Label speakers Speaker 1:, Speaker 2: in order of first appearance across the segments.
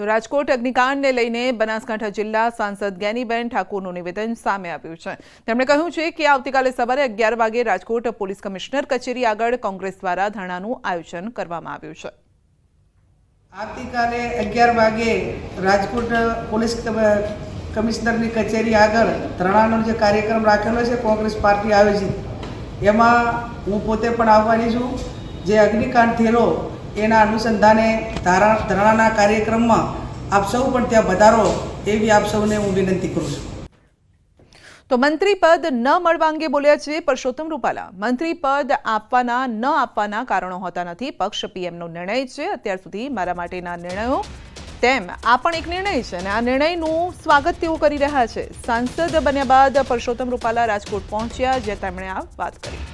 Speaker 1: તો રાજકોટ અગ્નિકાંડને લઈને બનાસકાંઠા જિલ્લા સાંસદ જ્ઞાનીબેન ઠાકોરનું નિવેદન સામે આવ્યું છે। તેમણે કહ્યું છે કે આવતીકાલે સવારે 11 વાગે રાજકોટ પોલીસ કમિશનર કચેરી આગળ કોંગ્રેસ દ્વારા ધરણાનું આયોજન કરવામાં આવ્યું છે।
Speaker 2: આવતીકાલે 11 વાગે રાજકોટ પોલીસ કમિશનરની કચેરી આગળ ધરણાનો જે કાર્યક્રમ રાખેલો છે કોંગ્રેસ પાર્ટી આયોજિત એમાં હું પોતે પણ આવવાની છું। જે અગ્નિકાંડ થયેલો એના અનુસંધાને ધરણાના કાર્યક્રમમાં આપ સૌ પણ ત્યાં પધારો એવી આપ સૌને હું વિનંતી કરું છું।
Speaker 1: તો મંત્રી પદ ન મળવા અંગે બોલ્યા છે પરસોત્તમ રૂપાલા। મંત્રી પદ આપવાના ન આપવાના કારણો હોતા નથી, પક્ષ પીએમનો નિર્ણય છે। અત્યાર સુધી મારા માટેના નિર્ણયો તેમ આ પણ એક નિર્ણય છે અને આ નિર્ણયનું સ્વાગત તેઓ કરી રહ્યા છે। સાંસદ બન્યા બાદ પરસોત્તમ રૂપાલા રાજકોટ પહોંચ્યા, જ્યાં તેમણે આ વાત કરી।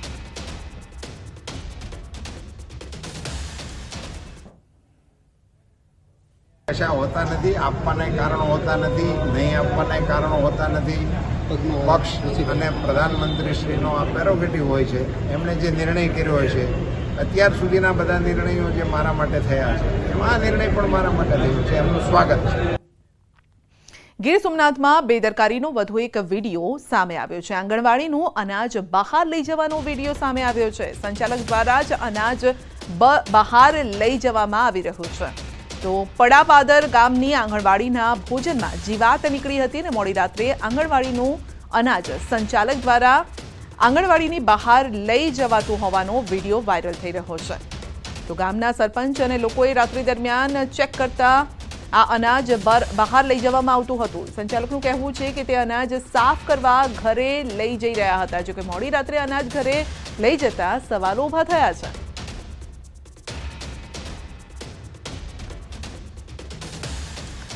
Speaker 3: आशा होता नहीं, आपवाना कारणों होता नहीं, नहीं आपवाना कारणों होता नहीं। पक्ष અને પ્રધાનમંત્રીશ્રીનો આ પ્રેરોગેટિવ હોય છે, એમણે જે નિર્ણય કર્યો હોય છે, અત્યાર સુધીના બધા નિર્ણયો જે મારા માટે થયા છે એમાં આ નિર્ણય પણ મારા માટે થયો છે, એમનું સ્વાગત છે।
Speaker 1: ગીર સોમનાથમાં બેદરકારીનો વધુ એક વિડીયો સામે આવ્યો છે। આંગણવાડીનું અનાજ બહાર લઈ જવાનો વિડીયો સામે આવ્યો છે। સંચાલક દ્વારા જ અનાજ બહાર લઈ જવામાં આવી રહ્યું છે। તો પડાપાદર ગામની આંગણવાડીના ભોજનમાં જીવાત નીકળી હતી અને મોડી રાત્રે આંગણવાડીનું અનાજ સંચાલક દ્વારા આંગણવાડીની બહાર લઈ જવાતું હોવાનો વિડીયો વાયરલ થઈ રહ્યો છે। તો ગામના સરપંચ અને લોકોએ રાત્રિ દરમિયાન ચેક કરતા આ અનાજ બહાર લઈ જવામાં આવતું હતું। સંચાલકનું કહેવું છે કે તે અનાજ સાફ કરવા ઘરે લઈ જઈ રહ્યા હતા, જો કે મોડી રાત્રે અનાજ ઘરે લઈ જતા સવાલો ઊભા થયા છે।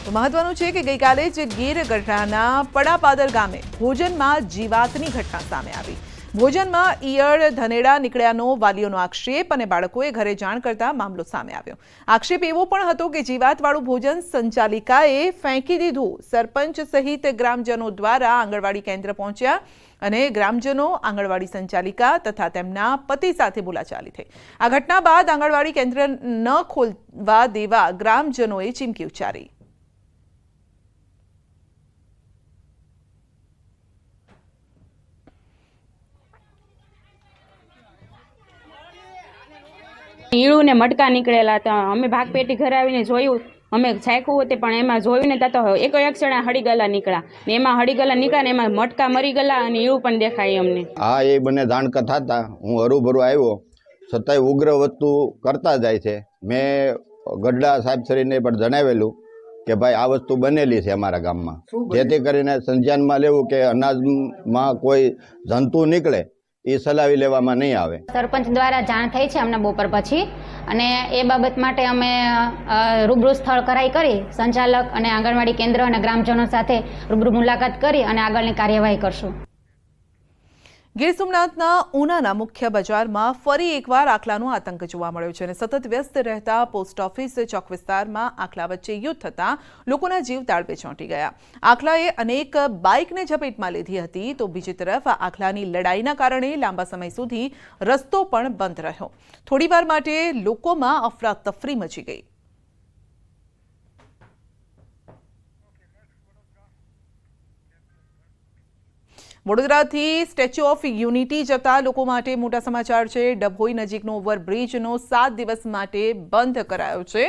Speaker 1: તો મહત્વનું છે કે ગઈકાલે જ ગીર ગઢડાના પડાપાદર ગામે ભોજનમાં જીવાતની ઘટના સામે આવી। ભોજનમાં ઈયળ ધનેડા નીકળ્યાનો વાલીઓનો આક્ષેપ અને બાળકોએ ઘરે જાણ કરતા મામલો સામે આવ્યો। આક્ષેપ એવો પણ હતો કે જીવાતવાળું ભોજન સંચાલિકાએ ફેંકી દીધું। સરપંચ સહિત ગ્રામજનો દ્વારા આંગણવાડી કેન્દ્ર પહોંચ્યા અને ગ્રામજનો, આંગણવાડી સંચાલિકા તથા તેમના પતિ સાથે બોલાચાલી થઈ। આ ઘટના બાદ આંગણવાડી કેન્દ્ર ન ખોલવા દેવા ગ્રામજનોએ ચીમકી ઉચ્ચારી।
Speaker 4: ઈળું ને મટકા નીકળેલા હતા। અમે ભાગપેટી ઘરે આવીને જોયું, અમે છાંક્યું હતું પણ એમાં જોયું ને ત્યાં તો એક ક્ષણે હળીગલા નીકળ્યા ને એમાં હળીગલા નીકળ્યા ને એમાં મટકા મરી ગયેલા અને ઈળું પણ દેખાય અમને।
Speaker 5: હા, એ બંને જાણકાર થતા હું હરુભરું આવ્યો, છતાંય ઉગ્ર વસ્તુ કરતા જાય છે। મેં ગઢડા સાહેબ શ્રીને પણ જણાવેલું કે ભાઈ આ વસ્તુ બનેલી છે અમારા ગામમાં, જેથી કરીને સંજ્ઞાનમાં લેવું કે અનાજમાં કોઈ જંતુ નીકળે એ સલાવી લેવામાં નહીં આવે।
Speaker 6: સરપંચ દ્વારા જાણ થઈ છે અમને બપોર પછી અને એ બાબત માટે અમે રૂબરૂ સ્થળ કરાઈ કરી સંચાલક અને આંગણવાડી કેન્દ્ર અને ગ્રામજનો સાથે રૂબરૂ મુલાકાત કરી અને આગળની કાર્યવાહી કરશું।
Speaker 1: ગીર સોમનાથના ઉનાના મુખ્ય બજારમાં ફરી એકવાર આખલાનો આતંક જોવા મળ્યો છે અને સતત વ્યસ્ત રહેતા પોસ્ટ ઓફિસ ચોક વિસ્તારમાં આખલા વચ્ચે યુદ્ધ થતા લોકોના જીવ તાળવે ચોંટી ગયા। આખલાએ અનેક બાઇકને ઝપેટમાં લીધી હતી, તો બીજી તરફ આખલાની લડાઈના કારણે લાંબા સમય સુધી રસ્તો પણ બંધ રહ્યો। થોડીવાર માટે લોકોમાં અફરાતફરી મચી ગઈ। વડોદરાથી સ્ટેચ્યુ ઓફ યુનિટી જતા લોકો માટે મોટા સમાચાર છે। ડભોઈ નજીકનો ઓવરબ્રિજનો 7 દિવસ માટે બંધ કરાયો છે।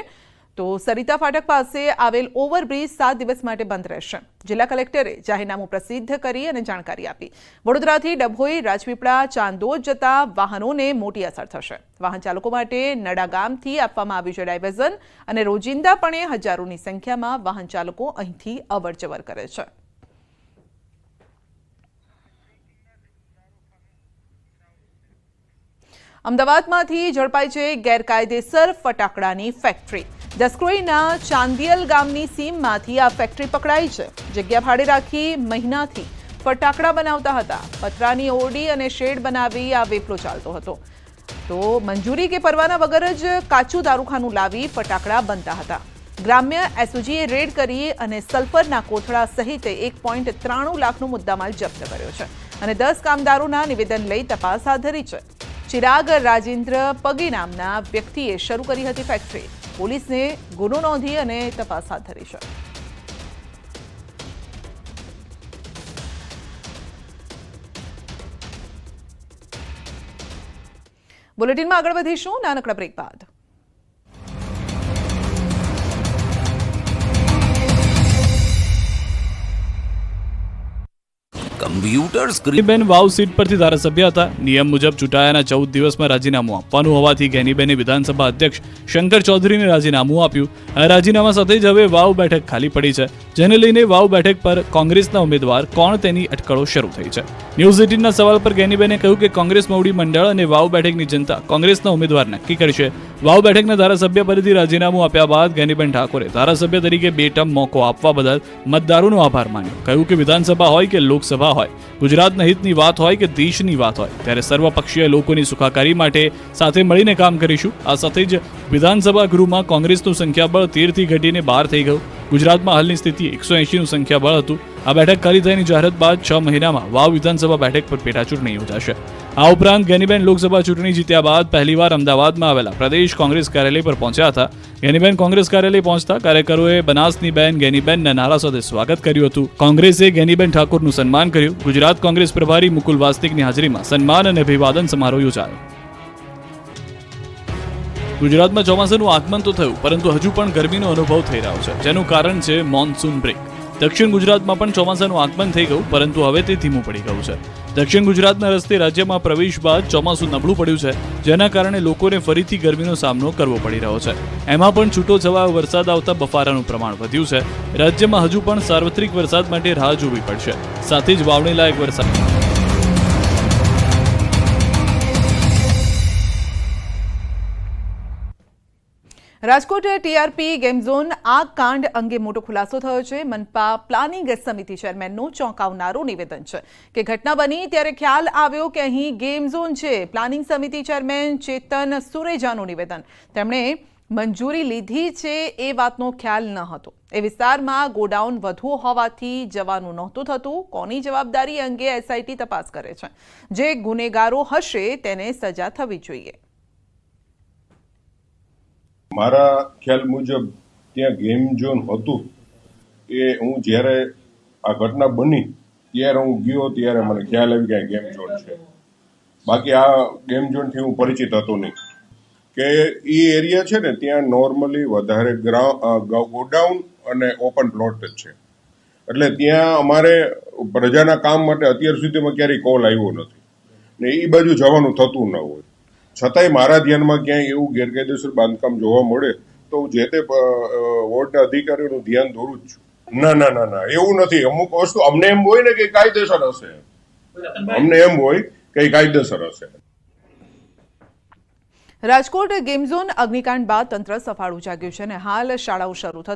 Speaker 1: તો સરિતા ફાટક પાસે આવેલ ઓવરબ્રિજ 7 દિવસ માટે બંધ રહેશે। જિલ્લા કલેક્ટરે જાહેરનામું પ્રસિદ્ધ કરી અને જાણકારી આપી। વડોદરાથી ડભોઈ, રાજપીપળા, ચાંદોદ જતા વાહનોને મોટી અસર થશે। વાહન ચાલકો માટે નડા ગામથી આપવામાં આવ્યું છે ડાયવર્ઝન અને રોજિંદાપણે હજારોની સંખ્યામાં વાહન ચાલકો અહીંથી અવરજવર કરે છે। અમદાવાદમાંથી ઝડપાઈ છે ગેરકાયદેસર ફટાકડાની ફેક્ટરી। દસક્રોઈના ચાંદિયલ ગામની સીમમાંથી આ ફેક્ટરી પકડાઈ છે। જગ્યા ભાડે રાખી મહિનાથી ફટાકડા બનાવતા હતા। પતરાની ઓરડી અને શેડ બનાવી આ વેપલો ચાલતો હતો। તો મંજૂરી કે પરવાના વગર જ કાચું દારૂખાનું લાવી ફટાકડા બનતા હતા। ગ્રામ્ય એસઓજીએ રેડ કરી અને સલ્ફરના કોથળા સહિત 1.93 લાખનો મુદ્દામાલ જપ્ત કર્યો છે અને 10 કામદારોના નિવેદન લઈ તપાસ હાથ ધરી છે। ચિરાગ રાજેન્દ્ર પગી નામના વ્યક્તિએ શરૂ કરી હતી ફેક્ટરી। પોલીસને ગુનો નોંધી અને તપાસ હાથ ધરી છે. બુલેટિનમાં આગળ વધીશું નાનકડા બ્રેક બાદ.
Speaker 7: કમ્પ્યુટર સ્ક્રીન વાવ સીટ પરથી ધારાસભ્ય હતા. નિયમ મુજબ ચૂંટાયાના 14 દિવસમાં રાજીનામું આપવાનું હોવાથી ગેનીબેને વિધાનસભા અધ્યક્ષ શંકર ચૌધરીને રાજીનામું આપ્યું. આ રાજીનામા સાથે જ હવે વાવ બેઠક ખાલી પડી છે, જેને લઈને વાવ બેઠક પર કોંગ્રેસના ઉમેદવાર કોણ તેની અટકળો શરૂ થઈ છે. ન્યૂઝ 18ના સવાલ પર ગેનીબેને કહ્યું કે કોંગ્રેસ મોવડી મંડળ અને વાવ બેઠકની જનતા કોંગ્રેસના ઉમેદવાર નક્કી કરશે. વાવ બેઠકના ધારાસભ્ય પદેથી રાજીનામું આપ્યા બાદ ગેનીબેન ઠાકોરે ધારાસભ્ય તરીકે 2 ટર્મ મોકો આપવા બદલ મતદારોનો આભાર માન્યો. કહ્યું કે વિધાનસભા હોય કે લોકસભા હોય, ગુજરાતના હિતની વાત હોય કે દેશની વાત હોય, ત્યારે સર્વપક્ષીય લોકોની સુખાકારી માટે સાથે મળીને કામ કરીશું. આ સાથે જ વિધાનસભા ગૃહમાં કોંગ્રેસનું સંખ્યાબળ 13 થી ઘટીને 12 થઈ ગયું. ગુજરાતમાં હાલની સ્થિતિ 180નું સંખ્યાબળ હતું. આ બેઠક ખાલી થયાની જાહેરાત બાદ 6 મહિનામાં વાવ વિધાનસભા બેઠક પર પેટા ચૂંટણી યોજાશે. આ ઉપરાંત ગેનીબેન લોકસભા ચૂંટણી જીત્યા બાદ પહેલીવાર અમદાવાદમાં આવેલા પ્રદેશ કોંગ્રેસ કાર્યાલય પર પહોંચ્યા હતા. ગેનીબેન કોંગ્રેસ કાર્યાલય પહોંચતા કાર્યકરોએ બનાસની બેન ગેનીબેનના નારા સાથે સ્વાગત કર્યું હતું. કોંગ્રેસે ગેનીબેન ઠાકોરનું સન્માન કર્યું. ગુજરાત કોંગ્રેસ પ્રભારી મુકુલ વાસ્તિકની હાજરીમાં સન્માન અને અભિવાદન સમારોહ યોજાયો. ગુજરાતમાં ચોમાસાનું આગમન તો થયું, પરંતુ હજુ પણ ગરમીનો અનુભવ થઈ રહ્યો છે, જેનું કારણ છે મોન્સૂન બ્રેક. દક્ષિણ ગુજરાતમાં પણ ચોમાસાનું આગમન થઈ ગયું, પરંતુ હવે તે ધીમું પડી ગયું છે. દક્ષિણ ગુજરાતના રસ્તે રાજ્યમાં પ્રવેશ બાદ ચોમાસું નબળું પડ્યું છે, જેના કારણે લોકોને ફરીથી ગરમીનો સામનો કરવો પડી રહ્યો છે. એમાં પણ છૂટો છવાયો વરસાદ આવતા બફારાનું પ્રમાણ વધ્યું છે. રાજ્યમાં હજુ પણ સાર્વત્રિક વરસાદ માટે રાહ જોવી પડશે. સાથે જ વાવણી લાયક વરસાદ
Speaker 1: રાજકોટ ટીઆરપી ગેમ ઝોન આગ કાંડ અંગે મોટો ખુલાસો થયો છે. મનપા પ્લાનિંગ સમિતિ ચેરમેનનું ચોંકાવનારું નિવેદન છે કે ઘટના બની ત્યારે ખ્યાલ આવ્યો કે અહીં ગેમ ઝોન છે. પ્લાનિંગ સમિતિ ચેરમેન ચેતન સુરેજાનું નિવેદન, તેમણે મંજૂરી લીધી છે એ વાતનો ખ્યાલ ન હતો. એ વિસ્તારમાં ગોડાઉન વધુ હોવાથી જવાનું નહોતું થતું. કોની જવાબદારી અંગે એસઆઈટી તપાસ કરે છે. જે ગુનેગારો હશે તેને સજા થવી જોઈએ.
Speaker 8: મારા ખ્યાલ મુજબ ત્યાં ગેમ ઝોન હતું. એ હું જ્યારે આ ઘટના બની ત્યારે હું ગયો ત્યારે મને ખ્યાલ આવી કે ગેમ ઝોન છે. બાકી આ ગેમ ઝોનથી હું પરિચિત હતો નહીં. કે એ એરિયા છે ને ત્યાં નોર્મલી વધારે ગોડાઉન અને ઓપન પ્લોટ જ છે. એટલે ત્યાં અમારે પ્રજાના કામ માટે અત્યાર સુધીમાં ક્યારેય કોલ આવ્યો નથી ને એ બાજુ જવાનું થતું ન હોય. છતાંય મારા ધ્યાનમાં ક્યાંય એવું ગેરકાયદેસર બાંધકામ જોવા મળે તો હું જે તે વોર્ડના અધિકારીઓનું ધ્યાન દોરું જ છું. ના એવું નથી. અમુક વસ્તુ અમને એમ હોય ને કે કાયદેસર હશે, અમને એમ હોય કે કાયદેસર હશે.
Speaker 1: રાજકોટ ગેમ ઝોન અગ્નિકાંડ બાદ તંત્ર સફાળું જાગ્યું છે અને હાલ શાળાઓ શરૂ થતા